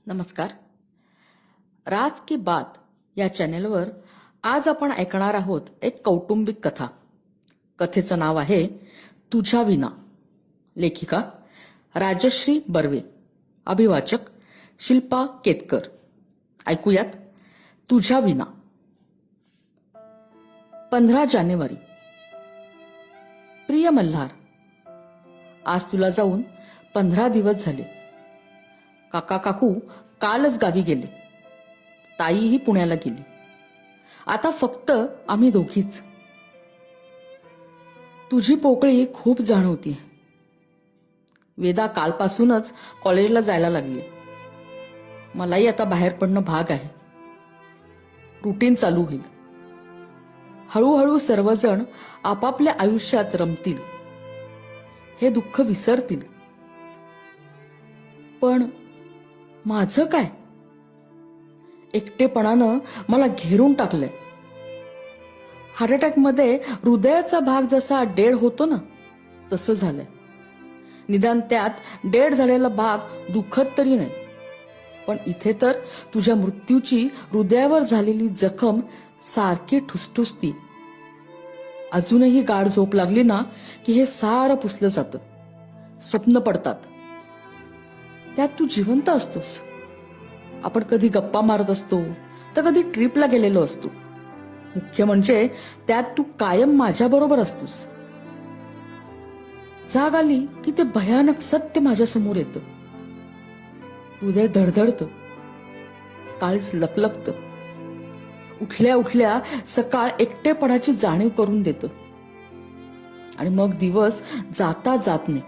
नमस्कार. राज की बात या चॅनेलवर आज आपण ऐकणार आहोत एक कौटुंबिक कथा. कथेचं नाव आहे तुझ्या विना. लेखिका राजश्री बर्वे, अभिवाचक शिल्पा केतकर. ऐकूयात तुझ्या विना. 15 जानेवारी. प्रिय मल्हार, आज तुला जाऊन 15 दिवस झाले. काका काकू कालच गावी गेले. ताईही पुण्याला गेली. आता फक्त आम्ही दोघीच. तुझी पोकळी खूप जाणवती. वेदा कालपासूनच कॉलेजला जायला लागली. मलाही आता बाहेर पडणं भाग आहे. रुटीन चालू होईल. हळूहळू सर्वजण आपापल्या आयुष्यात रमतील. हे दुःख विसरतील. पण माझं काय? एकटेपणानं मला घेरून टाकलंय. हार्ट अटॅकमध्ये हृदयाचा भाग जसा डेड होतो ना, तसं झालंय. निदान त्यात डेड झालेला भाग दुखत तरी नाही. पण इथे तर तुझ्या मृत्यूची हृदयावर झालेली जखम सारखी ठुसठुसती. अजूनही गाढ झोप लागली ना की हे सारं पुसलं जातं. स्वप्न पडतात. त्यात तू जिवंत असतोस. आपण कधी गप्पा मारत असतो तर कधी ट्रिपला गेलेलो असतो. मुख्य म्हणजे त्यात तू कायम माझ्या बरोबर असतोस. जाग आली की ते भयानक सत्य माझ्या समोर येतं. हृदय धडधडतं. काळीच लपलपतं. उठल्या उठल्या सकाळ एकटेपणाची जाणीव करून देतं. आणि मग दिवस जाता जात नाही.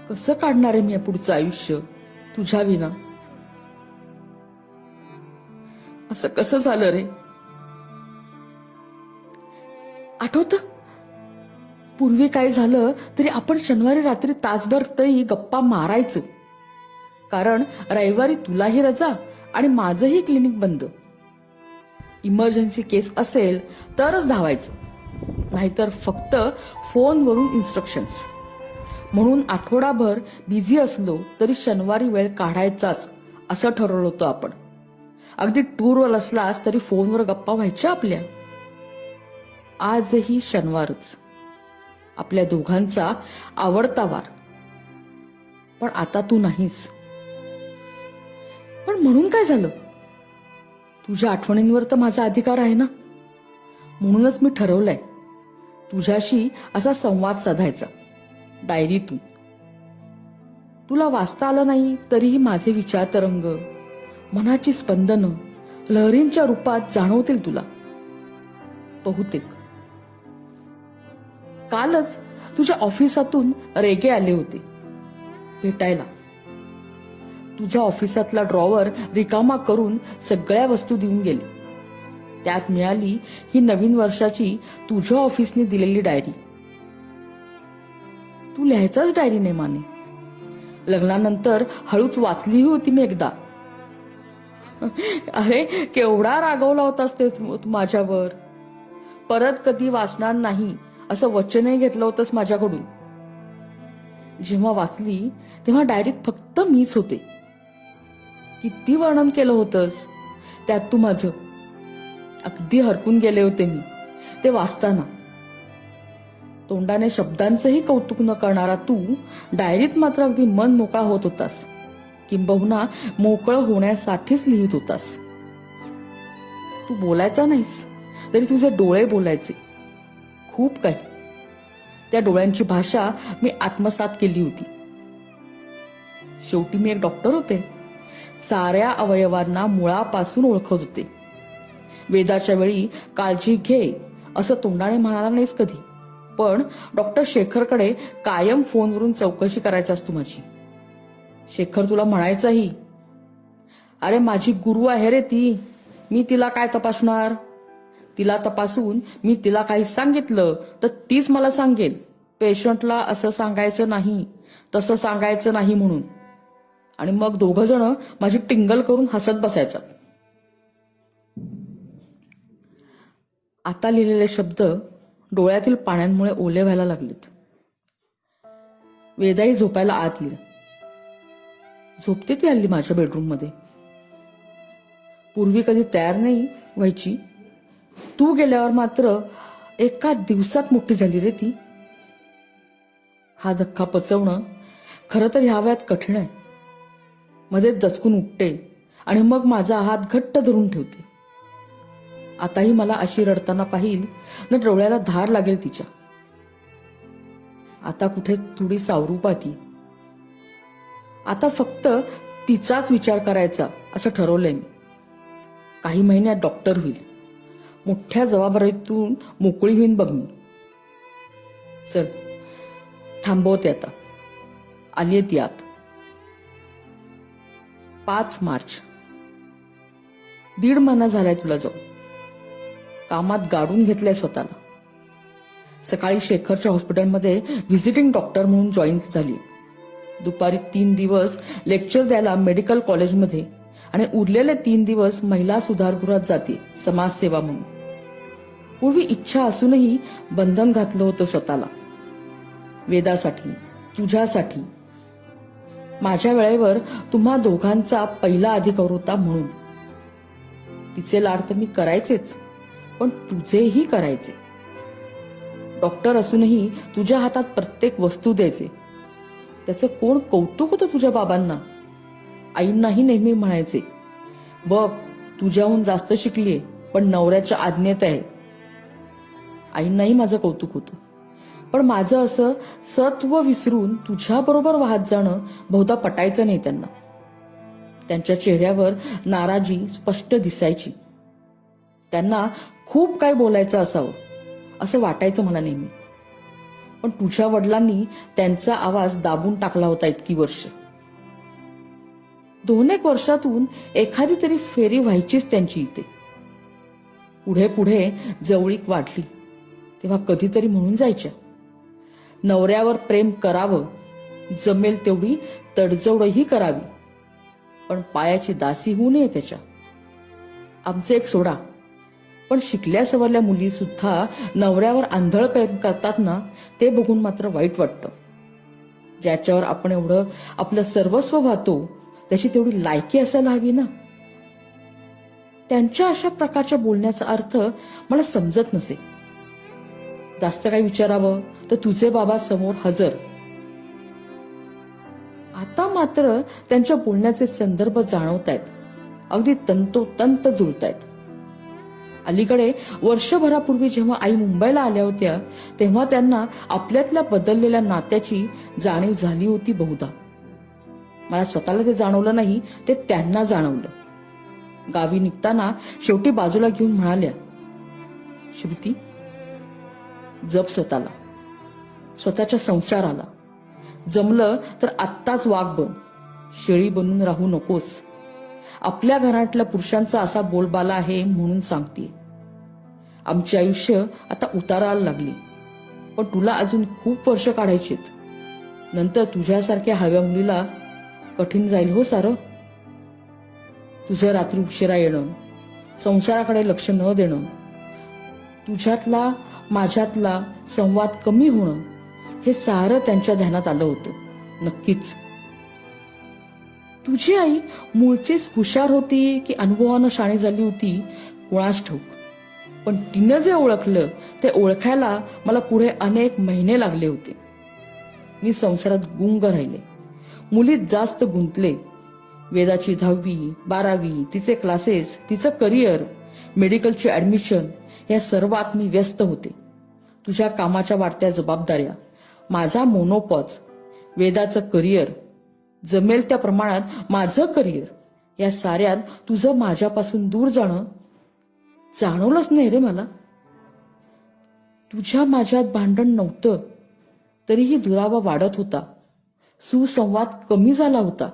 कसं काढणार आहे मी पुढचं आयुष्य तुझ्या विना? असं कसं झालं रे? आठवतं, पूर्वी काय झालं तरी आपण शनिवारी रात्री तासभर तरी गप्पा मारायचो. कारण रविवारी तुलाही रजा आणि माझंही क्लिनिक बंद. इमर्जन्सी केस असेल तरच धावायचं, नाहीतर फक्त फोनवरून इन्स्ट्रक्शन्स. म्हणून आठवडाभर बिझी असलो तरी शनिवारी वेळ काढायचाच असं ठरवलं होतं आपण. अगदी टूरवर असलास तरी फोनवर गप्पा व्हायच्या आपल्या. आजही शनिवारच, आपल्या दोघांचा आवडता वार. पण आता तू नाहीस. पण म्हणून काय झालं? तुझ्या आठवणींवर तर माझा अधिकार आहे ना. म्हणूनच मी ठरवलंय तुझ्याशी असा संवाद साधायचा, डायरीतून. तुला वाचता आलं नाही तरीही माझे विचार तरंग, मनाची स्पंदनं लहरींच्या रूपात जाणवतील तुला बहुतेक. कालच तुझ्या ऑफिसातून रेगे आले होते भेटायला. तुझ्या ऑफिसातला ड्रॉवर रिकामा करून सगळ्या वस्तू देऊन गेले. त्यात मिळाली ही नवीन वर्षाची तुझ्या ऑफिसने दिलेली डायरी. तू लिहायचाच डायरी नाही माने. लग्नानंतर हळूच वाचलीही होती मी एकदा. अरे केवढा रागवला होतास ते तू माझ्यावर. परत कधी वाचणार नाही असं वचनही घेतलं होतंस माझ्याकडून. जेव्हा वाचली तेव्हा डायरीत फक्त मीच होते. किती वर्णन केलं होतंस त्यात तू माझं. अगदी हरकून गेले होते मी ते वाचताना. तोंडाने शब्दांचंही कौतुक न करणारा तू डायरीत मात्र अगदी मन मोकळा होत होतास. किंबहुना मोकळं होण्यासाठीच लिहित होतास. तू बोलायचा नाहीस तरी तुझे डोळे बोलायचे. खूप काही. त्या डोळ्यांची भाषा मी आत्मसात केली होती. शेवटी मी एक डॉक्टर होते. साऱ्या अवयवांना मुळापासून ओळखत होते. वेदाच्या वेळी काळजी घे असं तोंडाने म्हणाला नाहीस कधी. पण डॉक्टर शेखरकडे कायम फोनवरून चौकशी करायचास तू माझी. शेखर तुला म्हणायचाही, अरे माझी गुरु आहे रे ती, मी तिला काय तपासणार? तिला तपासून मी तिला काही सांगितलं तर तीच मला सांगेल पेशंटला असं सांगायचं नाही, तसं सांगायचं नाही म्हणून. आणि मग दोघं जण माझी टिंगल करून हसत बसायचा. आता लिहिलेले शब्द डोळ्यातील पाण्यांमुळे ओले व्हायला लागलेत. वेदाई झोपायला आत गेली. झोपते ती हल्ली माझ्या बेडरूममध्ये. पूर्वी कधी तयार नाही व्हायची, तू गेल्यावर मात्र एका दिवसात मोठी झाली रे ती. हा धक्का पचवणं खरं तर ह्या वयात कठीण आहे. मध्येच दचकून उठते आणि मग माझा हात घट्ट धरून ठेवते. आताही मला अशी रडताना पाहिल न डोळ्याला धार लागेल तिच्या. आता कुठे थोडी सावरू पाहती. आता फक्त तिचाच विचार करायचा असं ठरवलंय मी. काही महिन्यात डॉक्टर होईल, मोठ्या जबाबदारीतून मोकळी होईन बघ मी. चल थांबवते आता, आलीये ती आत. 5 मार्च. 1.5 महिना झालाय तुला जाऊन. कामात गाडून घेतलंय स्वतःला. सकाळी शेखरच्या हॉस्पिटलमध्ये व्हिजिटिंग डॉक्टर म्हणून जॉईन झाली. दुपारी 3 दिवस लेक्चर द्यायला मेडिकल कॉलेजमध्ये आणि उरलेले 3 दिवस महिला सुधारगृहात जाते समाजसेवा म्हणून. पूर्वी इच्छा असूनही बंधन घातलं होतं स्वतःला. वेदासाठी, तुझ्यासाठी. माझ्या वेळेवर तुम्हा दोघांचा पहिला अधिकार होता म्हणून. तिचे लाड तर मी करायचेच, पण तुझेही करायचे. डॉक्टर असूनही तुझ्या हातात प्रत्येक वस्तू द्यायचे. त्याचं कोण कौतुक होतं तुझ्या बाबांना. आईंनाही नेहमी म्हणायचे, बघ तुझ्याहून जास्त शिकलीये पण नवऱ्याच्या आज्ञेत आहे. आईंनाही माझं कौतुक होतं. पण माझं असं सत्व विसरून तुझ्याबरोबर वाहत जाणं बहुधा पटायचं नाही त्यांना. त्यांच्या चेहऱ्यावर नाराजी स्पष्ट दिसायची. त्यांना खूप काय बोलायचं असावं असं वाटायचं मला नेहमी. पण तुझ्या वडिलांनी त्यांचा आवाज दाबून टाकला होता इतकी वर्ष. 2-1 वर्षातून एखादी तरी फेरी व्हायचीच त्यांची इथे. पुढे पुढे जवळीक वाढली तेव्हा कधीतरी म्हणून जायच्या, नवऱ्यावर प्रेम करावं, जमेल तेवढी तडजोडही करावी, पण पायाची दासी होऊ नये त्याच्या. आमचे एक सोडा, पण शिकल्या सवरल्या मुली सुद्धा नवऱ्यावर आंधळ प्रेम करतात ना, ते बघून मात्र वाईट वाटतं. ज्याच्यावर आपण एवढं आपलं सर्वस्व वाहतो त्याची तेवढी लायकी असायला हवी ना. त्यांच्या अशा प्रकारच्या बोलण्याचा अर्थ मला समजत नसे. जास्त काही विचारावं तर तुझे बाबा समोर हजर. आता मात्र त्यांच्या बोलण्याचे संदर्भ जाणवतायत, अगदी तंतोतंत जुळतायत. अलीकडे वर्षभरापूर्वी जेव्हा आई मुंबईला आल्या होत्या तेव्हा त्यांना आपल्यातल्या बदललेल्या नात्याची जाणीव झाली होती बहुधा. मला स्वतःला ते जाणवलं नाही, ते त्यांना जाणवलं. गावी निघताना शेवटी बाजूला घेऊन म्हणाल्या, श्रुती जप स्वतःला, स्वतःच्या संसाराला. जमलं तर आत्ताच वाघ बन, शेळी बनून राहू नकोस. आपल्या घरातल्या पुरुषांचा असा बोलबाला आहे म्हणून सांगते. आमचे आयुष्य आता उताराला लागली, पण तुला अजून खूप वर्ष काढायचीत. नंतर तुझ्यासारख्या हळव्या मुलीला कठीण जाईल हो सारं. तुझं रात्री उशिरा येणं, संसाराकडे लक्ष न देणं, तुझ्यातला माझ्यातला संवाद कमी होणं, हे सारं त्यांच्या ध्यानात आलं होतं. नक्कीच तुझी आई मूळचीच हुशार होती की अनुभवानं शाणी झाली होती कुणास ठाऊक. पण तिनं जे ओळखलं ते ओळखायला मला पुढे अनेक महिने लागले होते. मी संसारात गुंग राहिले, मुलीत जास्त गुंतले. वेदाची 10वी 12वी, तिचे क्लासेस, तिचं करिअर, मेडिकलची ऍडमिशन, या सर्वात मी व्यस्त होते. तुझ्या कामाच्या वाढत्या जबाबदाऱ्या, माझा मोनोपॉज, वेदाचं करिअर, जमेल त्या प्रमाणात माझं करिअर, या साऱ्यात तुझं माझ्यापासून दूर जाणं जाणवलंच नाही रे मला. तुझ्या माझ्यात भांडण नव्हतं तरीही दुरावा वाढत होता, सुसंवाद कमी झाला होता.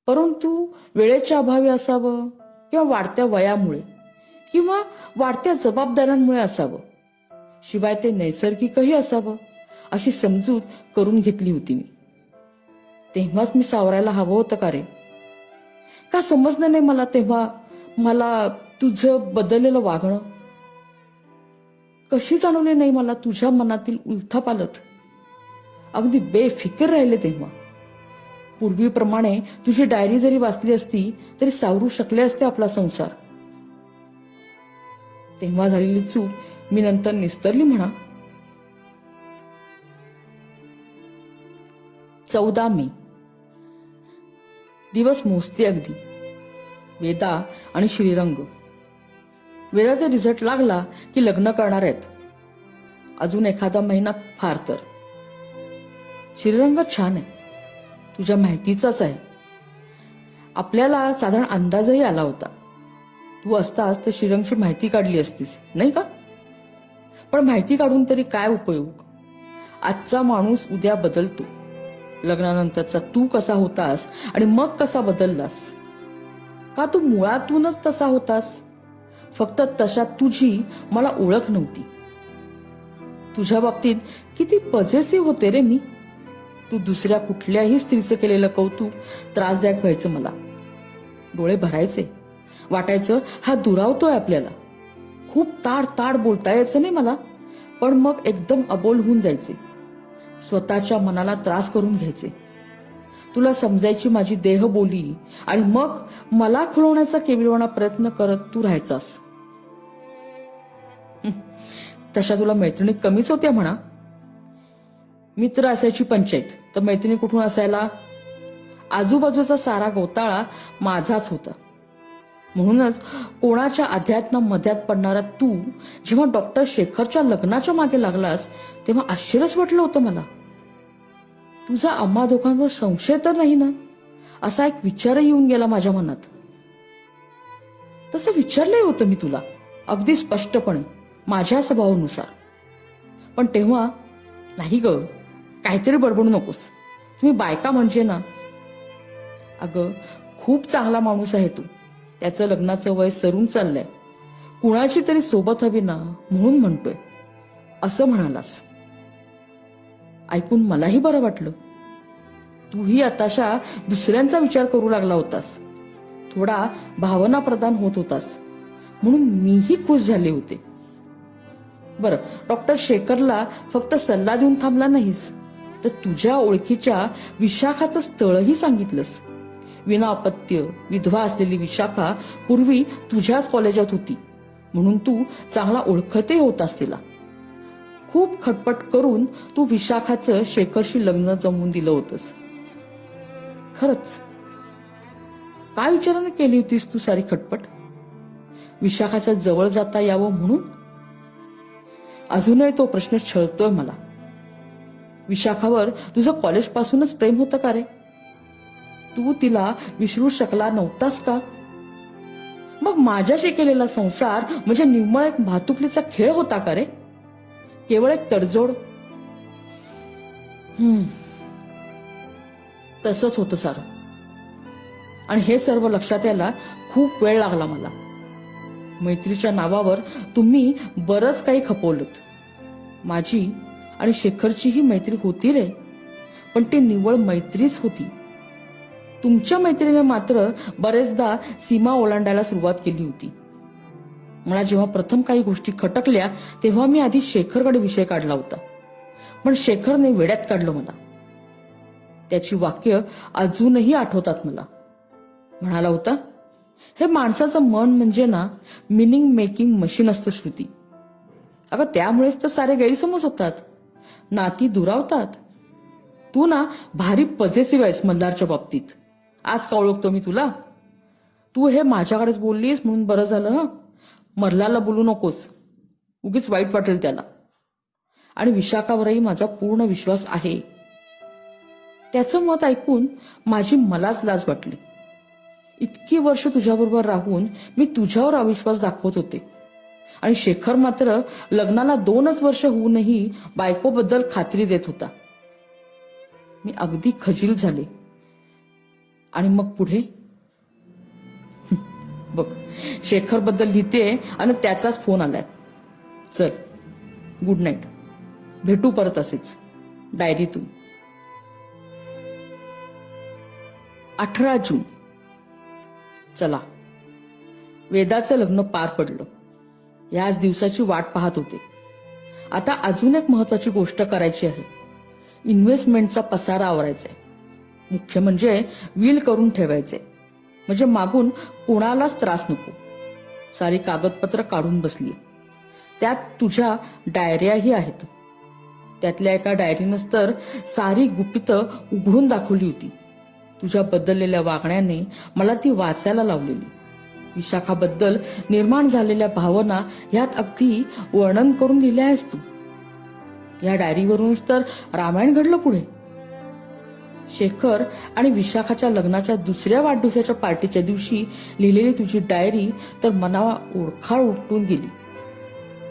परंतु वेळेच्या अभावी असावं किंवा वाढत्या वयामुळे किंवा वाढत्या जबाबदाऱ्यांमुळे असावं, शिवाय ते नैसर्गिकही असावं अशी समजूत करून घेतली होती मी. तेव्हाच मी सावरायला हवं होतं का रे? का समजलं नाही मला तेव्हा मला तुझं बदललेलं वागणं? कशी जाणवली नाही मला तुझ्या मनातील उलथापालथ? अगदी बेफिकीर राहिले तेव्हा. पूर्वीप्रमाणे तुझी डायरी जरी वाचली असती तरी सावरू शकले असते आपला संसार. तेव्हा झालेली चूक मी नंतर निस्तरली म्हणा. 14 मे. दिवस मोजते अगदी. वेदा आणि श्रीरंग. वेदाचा रिझल्ट लागला की लग्न करणार आहेत. अजून एखादा महिना फार तर. श्रीरंग छान आहे, तुझ्या माहितीचाच आहे. आपल्याला साधारण अंदाजही आला होता. तू असतास तर श्रीरंगची माहिती काढली असतीस, नाही का? पण माहिती काढून तरी काय उपयोग? आजचा माणूस उद्या बदलतो. लग्नानंतरचा तू कसा होतास आणि मग कसा बदललास? का तू मुळातूनच तसा होतास? फक्त तशा तुझी मला ओळख नव्हती. तुझ्या बाबतीत किती पॉझिटिव्ह होते रे मी. तू दुसऱ्या कुठल्याही स्त्रीचं केलेलं कौतुक त्रासदायक व्हायचं मला. डोळे भरायचे. वाटायचं हा दुरावतोय आपल्याला. खूप ताड ताड बोलता यायचं नाही मला, पण मग एकदम अबोल होऊन जायचे. स्वतःच्या मनाला त्रास करून घ्यायचे. तुला समजायची माझी देहबोली आणि मग मला खुलवण्याचा केविलवाणा प्रयत्न करत तू राहायचास. तशा तुला मैत्रिणी कमीच होत्या म्हणा. मित्र असायची पंचायत, तर मैत्रिणी कुठून असायला? आजूबाजूचा सारा गोताळा माझाच होता. म्हणूनच कोणाच्या अध्यात्म मध्यात पडणारा तू जेव्हा डॉक्टर शेखरच्या लग्नाच्या मागे लागलास तेव्हा आश्चर्यच वाटलं होतं मला. तुझा आम्हा दोघांवर संशय तर नाही ना, असा एक विचारही येऊन गेला माझ्या मनात. तसं विचारलंही होतं मी तुला अगदी स्पष्टपणे माझ्या स्वभावानुसार. पण तेव्हा नाही ग, काहीतरी बडबडू नकोस, तुम्ही बायका म्हणजे ना. अगं खूप चांगला माणूस आहे तू. त्याचं लग्नाचं वय सरून चाललंय. कुणाची तरी सोबत हवी ना म्हणून म्हणतोय असं म्हणालास. ऐकून मलाही बरं वाटलं. तूही आताशा दुसऱ्यांचा विचार करू लागला होतास. थोडा भावना प्रदान होत होतास म्हणून मीही खुश झाले होते. बरं, डॉक्टर शेखरला फक्त सल्ला देऊन थांबला नाहीस, तर तुझ्या ओळखीच्या विशाखाचं स्थळही सांगितलंस. विना अपत्य विधवा असलेली विशाखा पूर्वी तुझ्याच कॉलेजात होती म्हणून तू चांगला ओळखतही होतास तिला. खूप खटपट करून तू विशाखाचं शेखरशी लग्न जमवून दिलं होतंस. खरंच काय विचाराने केली होतीस तू सारी खटपट? विशाखाच्या जवळ जाता यावं म्हणून? अजूनही तो प्रश्न छळतोय मला. विशाखावर तुझं कॉलेजपासूनच प्रेम होतं का रे? तू तिला विसरू शकला नव्हतास का? मग माझ्याशी केलेला संसार म्हणजे निव्वळ एक भातुकलीचा खेळ होता का रे? केवळ एक तडजोड? तसंच होतं सारं. आणि हे सर्व लक्षात यायला खूप वेळ लागला मला. मैत्रीच्या नावावर तुम्ही बरंच काही खपवलं. माझी आणि शेखरचीही मैत्री होती रे, पण ती निव्वळ मैत्रीच होती. तुमच्या मैत्रीने मात्र बरेचदा सीमा ओलांडायला सुरुवात केली होती. मला जेव्हा प्रथम काही गोष्टी खटकल्या तेव्हा मी आधी शेखरकडे विषय काढला होता, पण शेखरने वेड्यात काढलं मला. त्याची वाक्य अजूनही आठवतात मला. म्हणाला होता, हे माणसाचं मन म्हणजे ना मिनिंग मेकिंग मशीन असतं श्रुती. अगं त्यामुळेच तर सारे गैरसमज होतात, नाती दुरावतात. तू ना भारी पॉझिटिव्ह आहेस मल्हारच्या बाबतीत. आज का ओळखतो मी तुला. तू हे माझ्याकडेच बोललीस म्हणून बरं झालं. हं, मल्हारला बोलू नकोस, उगीच वाईट वाटेल त्याला. आणि विशाखावरही माझा पूर्ण विश्वास आहे. त्याचं मत ऐकून माझी मलाच लाज वाटली. इतकी वर्ष तुझ्याबरोबर राहून मी तुझ्यावर अविश्वास दाखवत होते आणि शेखर मात्र लग्नाला 2च वर्ष होऊनही बायकोबद्दल खात्री देत होता. मी अगदी खजील झाले. आणि मग पुढे बघ, शेखर बद्दल लिहिते आणि त्याचाच फोन आलाय. चल, गुड नाईट. भेटू परत असेच डायरीतून. 18 जून. चला, वेदाचं लग्न पार पडलं. याच दिवसाची वाट पाहत होते. आता अजून एक महत्वाची गोष्ट करायची आहे. इन्व्हेस्टमेंटचा पसारा आवरायचा आहे. मुख्य म्हणजे विल करून ठेवायचे, म्हणजे मागून कोणालाच त्रास नको. सारी कागदपत्र काढून बसली. त्यात तुझ्या डायऱ्याही आहेत. त्यातल्या एका डायरीनंच तर सारी गुपितं उघडून दाखवली होती. तुझ्या बदललेल्या वागण्याने मला ती वाचायला लावलेली. विशाखाबद्दल निर्माण झालेल्या भावना ह्यात अगदी वर्णन करून लिहिल्या आहेस तू. या डायरीवरूनच तर रामायण घडलं पुढे. शेखर आणि विशाखाच्या लग्नाच्या दुसऱ्या वाढदिवसाच्या पार्टीच्या दिवशी लिहिलेली तुझी डायरी तर मनावर ओळखाळ उठून गेली.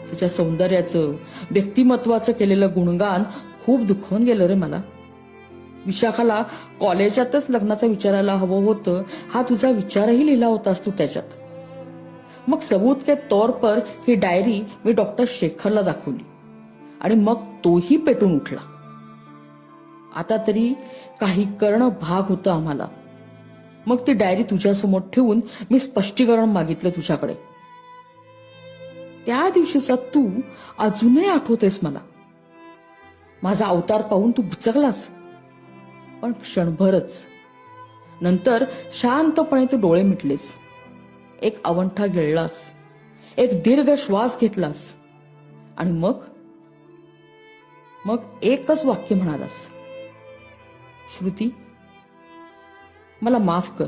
तिच्या सौंदर्याचं, व्यक्तिमत्वाचं केलेलं गुणगान खूप दुखवून गेलं रे मला. विशाखाला कॉलेजातच लग्नाचं विचारायला हवं होतं, हा तुझा विचारही लिहिला होतास तू त्याच्यात. मग सबूत के तौर पर ही डायरी मी डॉक्टर शेखरला दाखवली आणि मग तोही पेटून उठला. आता तरी काही करणं भाग होतं आम्हाला. मग ती डायरी तुझ्यासमोर ठेवून मी स्पष्टीकरण मागितलं तुझ्याकडे. त्या दिवशीचा तू अजूनही आठवतेस मला. माझा अवतार पाहून तू बुचकलास, पण क्षणभरच. नंतर शांतपणे तू डोळे मिटलेस, एक अवंठा गिळलास, एक दीर्घ श्वास घेतलास आणि मग एकच वाक्य म्हणालास, श्रुती मला माफ कर,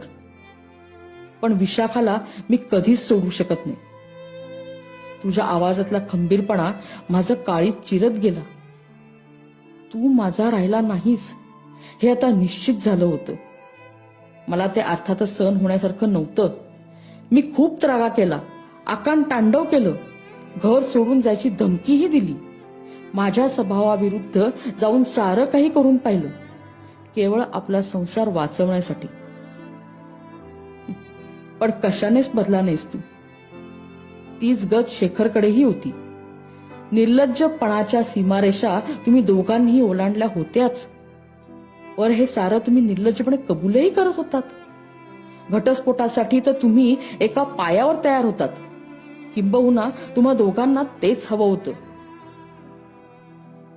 पण विशाखाला मी कधीच सोडू शकत नाही. तुझ्या आवाजातला खंबीरपणा माझं काळीज चिरत गेला. तू माझा राहिला नाहीस हे आता निश्चित झालं होतं. मला ते अर्थातच सहन होण्यासारखं नव्हतं. मी खूप त्रागा केला, आकांड तांडव केलं, घर सोडून जायची धमकीही दिली, माझ्या स्वभावाविरुद्ध जाऊन सारं काही करून पाहिलं, केवळ आपला संसार वाचवण्यासाठी. पण कशानेच बदला नाहीस तू. तीच गत शेखरकडेही होती. निर्लज्जपणाच्या सीमारेषा तुम्ही दोघांनीही ओलांडल्या होत्याच. वर हे सारं तुम्ही निर्लज्जपणे कबूलही करत होतात. घटस्फोटासाठी तर तुम्ही एका पायावर तयार होतात. किंबहुना तुम्हा दोघांना तेच हवं होतं.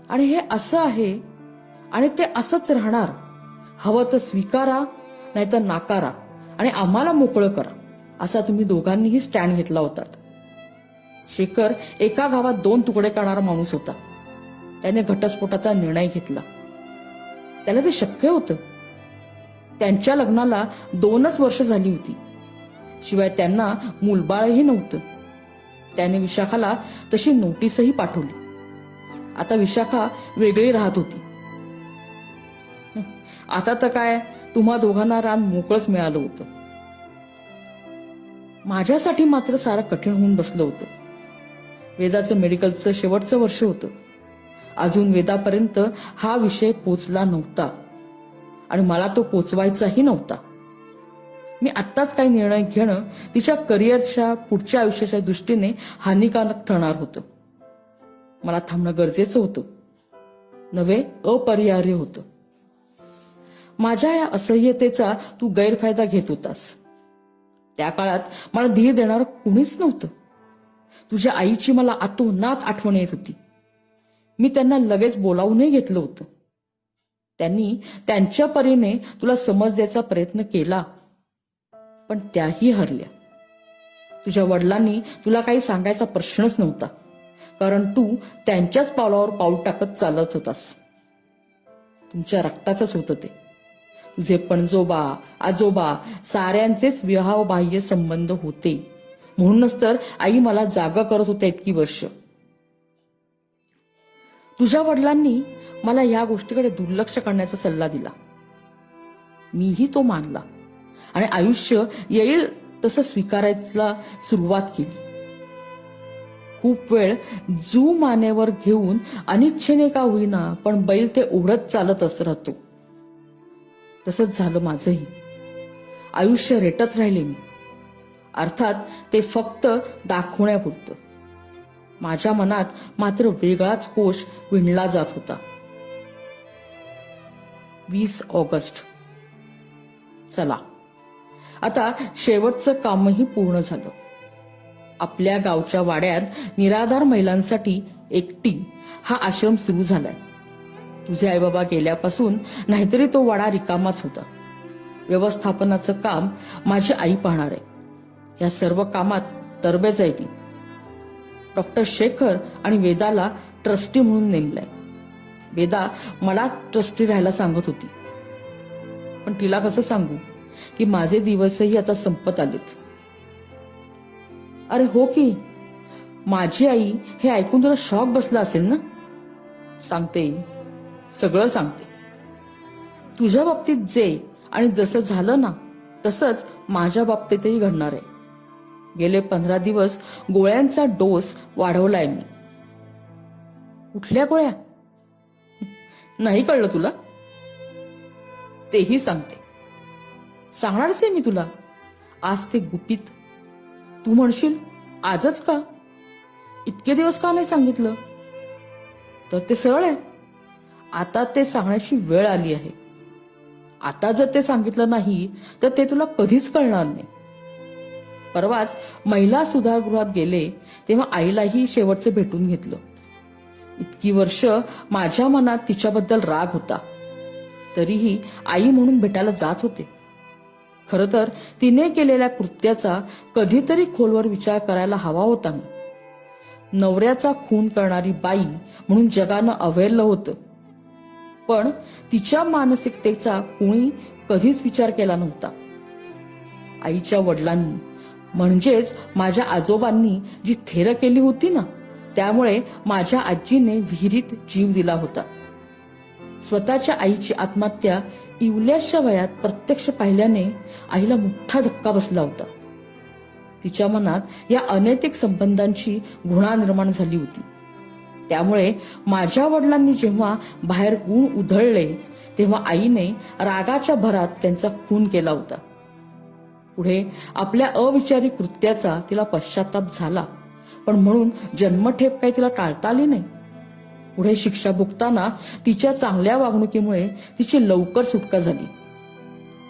आणि हे असं आहे आणि ते असंच राहणार. हवं तर स्वीकारा, नाहीतर नाकारा आणि आम्हाला मोकळं करा, असा तुम्ही दोघांनीही स्टँड घेतला होता. शेखर एका गावात 2 तुकडे करणारा माणूस होता. त्याने घटस्फोटाचा निर्णय घेतला. त्याला ते शक्य होतं. त्यांच्या लग्नाला 2च वर्ष झाली होती. शिवाय त्यांना मूलबाळही नव्हतं. त्याने विशाखाला तशी नोटीसही पाठवली. आता विशाखा वेगळी राहत होती. आता तर काय, तुम्हा दोघांना रान मोकळंच मिळालं होतं. माझ्यासाठी मात्र सारं कठीण होऊन बसलं होतं. वेदाचं मेडिकलचं शेवटचं वर्ष होतं. अजून वेदापर्यंत हा विषय पोचला नव्हता आणि मला तो पोचवायचाही नव्हता. मी आत्ताच काही निर्णय घेणं तिच्या करिअरच्या पुढच्या आयुष्याच्या दृष्टीने हानिकारक ठरणार होतं. मला थांबणं गरजेचं होतं, नव्हे अपरिहार्य होतं. माझ्या या असह्यतेचा तू गैरफायदा घेत होतास. त्या काळात मला धीर देणारं कुणीच नव्हतं. तुझ्या आईची मला आतोनात आठवण येत होती. मी त्यांना लगेच बोलावूनही घेतलं होतं. त्यांनी त्यांच्या परीने तुला समज द्यायचा प्रयत्न केला, पण त्याही हरल्या. तुझ्या वडिलांनी तुला काही सांगायचा प्रश्नच नव्हता, कारण तू त्यांच्याच पावलावर पाऊल टाकत चालत होतास. तुमच्या रक्ताचंच होतं ते. तुझे पणजोबा, आजोबा साऱ्यांचेच विवाहबाह्य संबंध होते. म्हणूनच तर आई मला जागा करत होत्या इतकी वर्ष. तुझ्या वडिलांनी मला या गोष्टीकडे दुर्लक्ष करण्याचा सल्ला दिला. मीही तो मानला आणि आयुष्य येईल तसं स्वीकारायला सुरुवात केली. खूप वेळ जू मानेवर घेऊन अनिच्छेने का होईना पण बैल ते ओढत चालत राहतो. तसंच झालं माझंही. आयुष्य रेटत राहिले मी. अर्थात ते फक्त दाखवण्यापुरतं. माझ्या मनात मात्र वेगळाच कोश विणला जात होता. 20 ऑगस्ट. चला, आता शेवटचं कामही पूर्ण झालं. आपल्या गावच्या वाड्यात निराधार महिलांसाठी एकटी हा आश्रम सुरू झालाय. तुझे आईबाबा गेल्यापासून नाहीतरी तो वाडा रिकामाच होता. व्यवस्थापनाचं काम माझी आई पाहणार आहे. या सर्व कामात तरबेज आहे ती. डॉक्टर शेखर आणि वेदाला ट्रस्टी म्हणून नेमलंय. वेदा मला ट्रस्टी राहायला सांगत होती, पण तिला कसं सांगू की माझे दिवसही आता संपत आलेत. अरे हो की, माझी आई हे ऐकून तुला शॉक बसला असेल ना. सांगते, सगळं सांगते. तुझ्या बाबतीत जे आणि जसं झालं ना तसंच माझ्या बाबतीतही घडणार आहे. गेले 15 दिवस गोळ्यांचा डोस वाढवलाय मी. कुठल्या गोळ्या? नाही कळलं तुला? तेही सांगते. सांगणारच आहे मी तुला. आज ते गुपित. तू म्हणशील आजच का? इतके दिवस का नाही सांगितलं? तर ते सरळ आहे. आता ते सांगण्याची वेळ आली आहे. आता जर ते सांगितलं नाही तर ते तुला कधीच कळणार नाही. परवाच महिला सुधारगृहात गेले तेव्हा आईलाही शेवटचं भेटून घेतलं. इतकी वर्ष माझ्या मनात तिच्याबद्दल राग होता, तरीही आई म्हणून भेटायला जात होते. खरं तर तिने केलेल्या कृत्याचा कधीतरी खोलवर विचार करायला हवा होता मी. नवऱ्याचा खून करणारी बाई म्हणून जगानं अवहेरलं होतं, पण तिच्या मानसिकतेचा कोणी कधीच विचार केला नव्हता. आईच्या वडिलांनी म्हणजेच माझ्या आजोबांनी जी थेर केली होती ना, त्यामुळे माझ्या आजीने विहिरीत जीव दिला होता. स्वतःच्या आईची आत्महत्या इवल्याशा वयात प्रत्यक्ष पाहिल्याने आईला मोठा धक्का बसला होता. तिच्या मनात या अनैतिक संबंधांची घृणा निर्माण झाली होती. त्यामुळे माझ्या वडिलांनी जेव्हा बाहेर गुण उधळले तेव्हा आईने रागाच्या भरात त्यांचा खून केला होता. पुढे आपल्या अविचारी कृत्याचा तिला पश्चाताप झाला, पण म्हणून जन्मठेप काही तिला टाळता आली नाही. पुढे शिक्षा भोगताना तिच्या चांगल्या वागणुकीमुळे तिची लवकर सुटका झाली.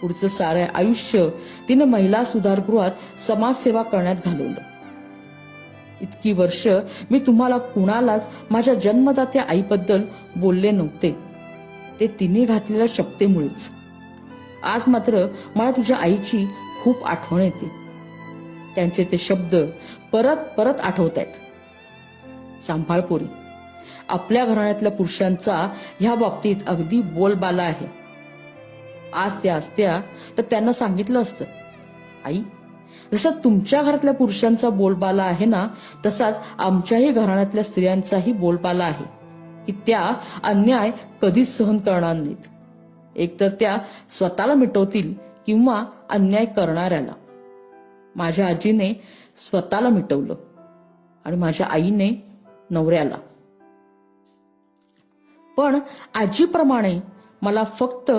पुढचं सारे आयुष्य तिने महिला सुधारगृहात समाजसेवा करण्यात घालवलं. इतकी वर्ष मी तुम्हाला कुणालाच माझ्या जन्मदात्या आईबद्दल बोलले नव्हते, ते तिने घातलेल्या शब्देमुळेच. आज मात्र मला तुझ्या आईची खूप आठवण येते. त्यांचे ते शब्द परत परत आठवत आहेत. सांभाळ पोरी, आपल्या घराण्यातल्या पुरुषांचा ह्या बाबतीत अगदी बोलबाला आहे. आज त्या असत्या तर त्यांना सांगितलं असतं, आई, जसा तुमच्या घरातल्या पुरुषांचा बोलबाला आहे ना, तसाच आमच्याही घराण्यातल्या स्त्रियांचाही बोलबाला आहे की त्या अन्याय कधीच सहन करणार नाहीत. एकतर त्या स्वतःला मिटवतील किंवा अन्याय करणाऱ्याला. माझ्या आजीने स्वतःला मिटवलं आणि माझ्या आईने नवऱ्याला. पण आजीप्रमाणे मला फक्त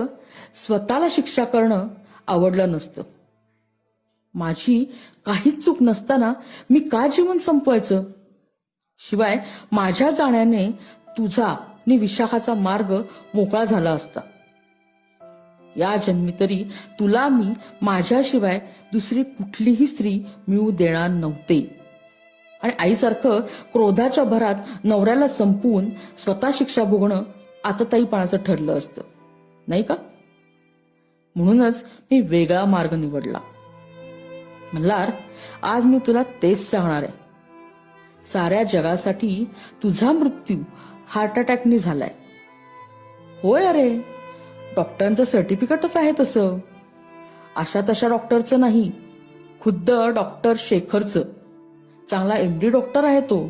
स्वतःला शिक्षा करणं आवडलं नसतं. माझी काहीच चूक नसताना मी का जीवन संपवायचं? शिवाय माझ्या जाण्याने तुझा आणि विशाखाचा मार्ग मोकळा झाला असता. या जन्मी तरी तुला मी माझ्याशिवाय दुसरी कुठलीही स्त्री मिळू देणार नव्हते. आणि आईसारखं क्रोधाच्या भरात नवऱ्याला संपवून स्वतः शिक्षा भोगणं आतताईपणाचं ठरलं असतं, नाही का? म्हणूनच मी वेगळा मार्ग निवडला. मल्हार, आज मी तुला तेच सांगणार आहे. साऱ्या जगासाठी तुझा मृत्यू हार्ट अटॅकने झालाय. होय, अरे डॉक्टरांचं सर्टिफिकेटच आहे तसं. अशा तशा डॉक्टरचं नाही, खुद्द डॉक्टर शेखरचं. चांगला MD डॉक्टर आहे तो.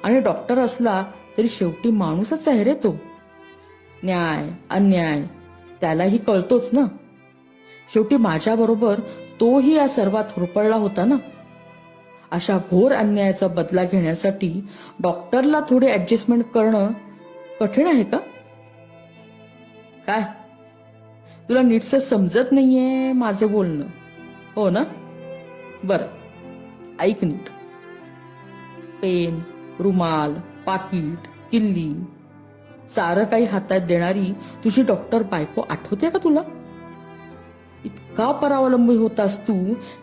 आणि डॉक्टर असला तरी शेवटी माणूसच आहे रे तो. न्याय अन्याय त्यालाही कळतोच ना. शेवटी माझ्याबरोबर तोही या सर्वात होरपळला होता ना. अशा घोर अन्यायाचा बदला घेण्यासाठी डॉक्टरला थोडी ऍडजस्टमेंट करणं कठीण आहे का? काय तुला नीटसं समजत नाहीये माझं बोलणं, हो ना? बरं, ऐक नीट. पेन, रुमाल, पाकिट, किल्ली सारं काही हातात देणारी तुझी डॉक्टर बायको आठवते का तुला? इतका परावलंबी होतास तू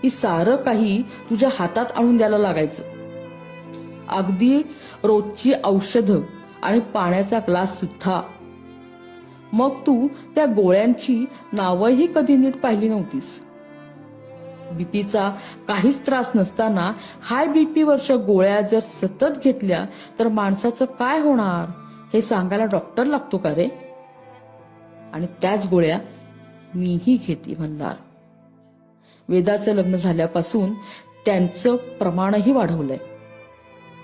की सारं काही तुझ्या हातात आणून द्यायला लागायचं. अगदी रोजची औषधं आणि पाण्याचा ग्लास सुद्धा. मग तू त्या गोळ्यांची नावंही कधी नीट पाहिली नव्हतीस. बीपीचा काहीच त्रास नसताना हाय बीपी वरच्या गोळ्या जर सतत घेतल्या तर माणसाचं काय होणार हे सांगायला डॉक्टर लागतो का रे? आणि त्याच गोळ्या मीही घेते म्हणणार. वेदाचं लग्न झाल्यापासून त्यांचं प्रमाणही वाढवलंय.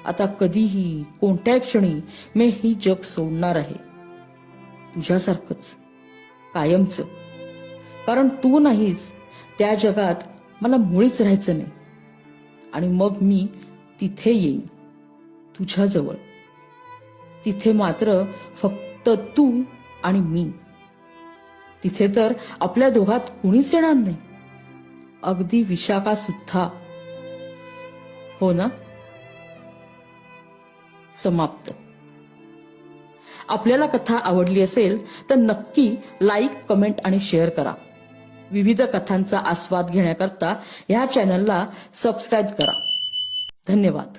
आता कधीही कोणत्याही क्षणी मी ही जग सोडणार आहे, तुझ्यासारखंच कायमचं. कारण तू नाहीस त्या जगात मला मुळीच राहायचं नाही. आणि मग मी तिथे येईन तुझ्याजवळ. तिथे मात्र फक्त तू आणि मी. तिथे तर आपल्या दोघात कुणीच येणार नाही, अगदी विशाखा सुद्धा. हो ना? समाप्त. आपल्याला कथा आवडली असेल तर नक्की लाईक, कमेंट आणि शेअर करा. विविध कथांचा आस्वाद घेण्याकरता ह्या चॅनलला सबस्क्राईब करा. धन्यवाद.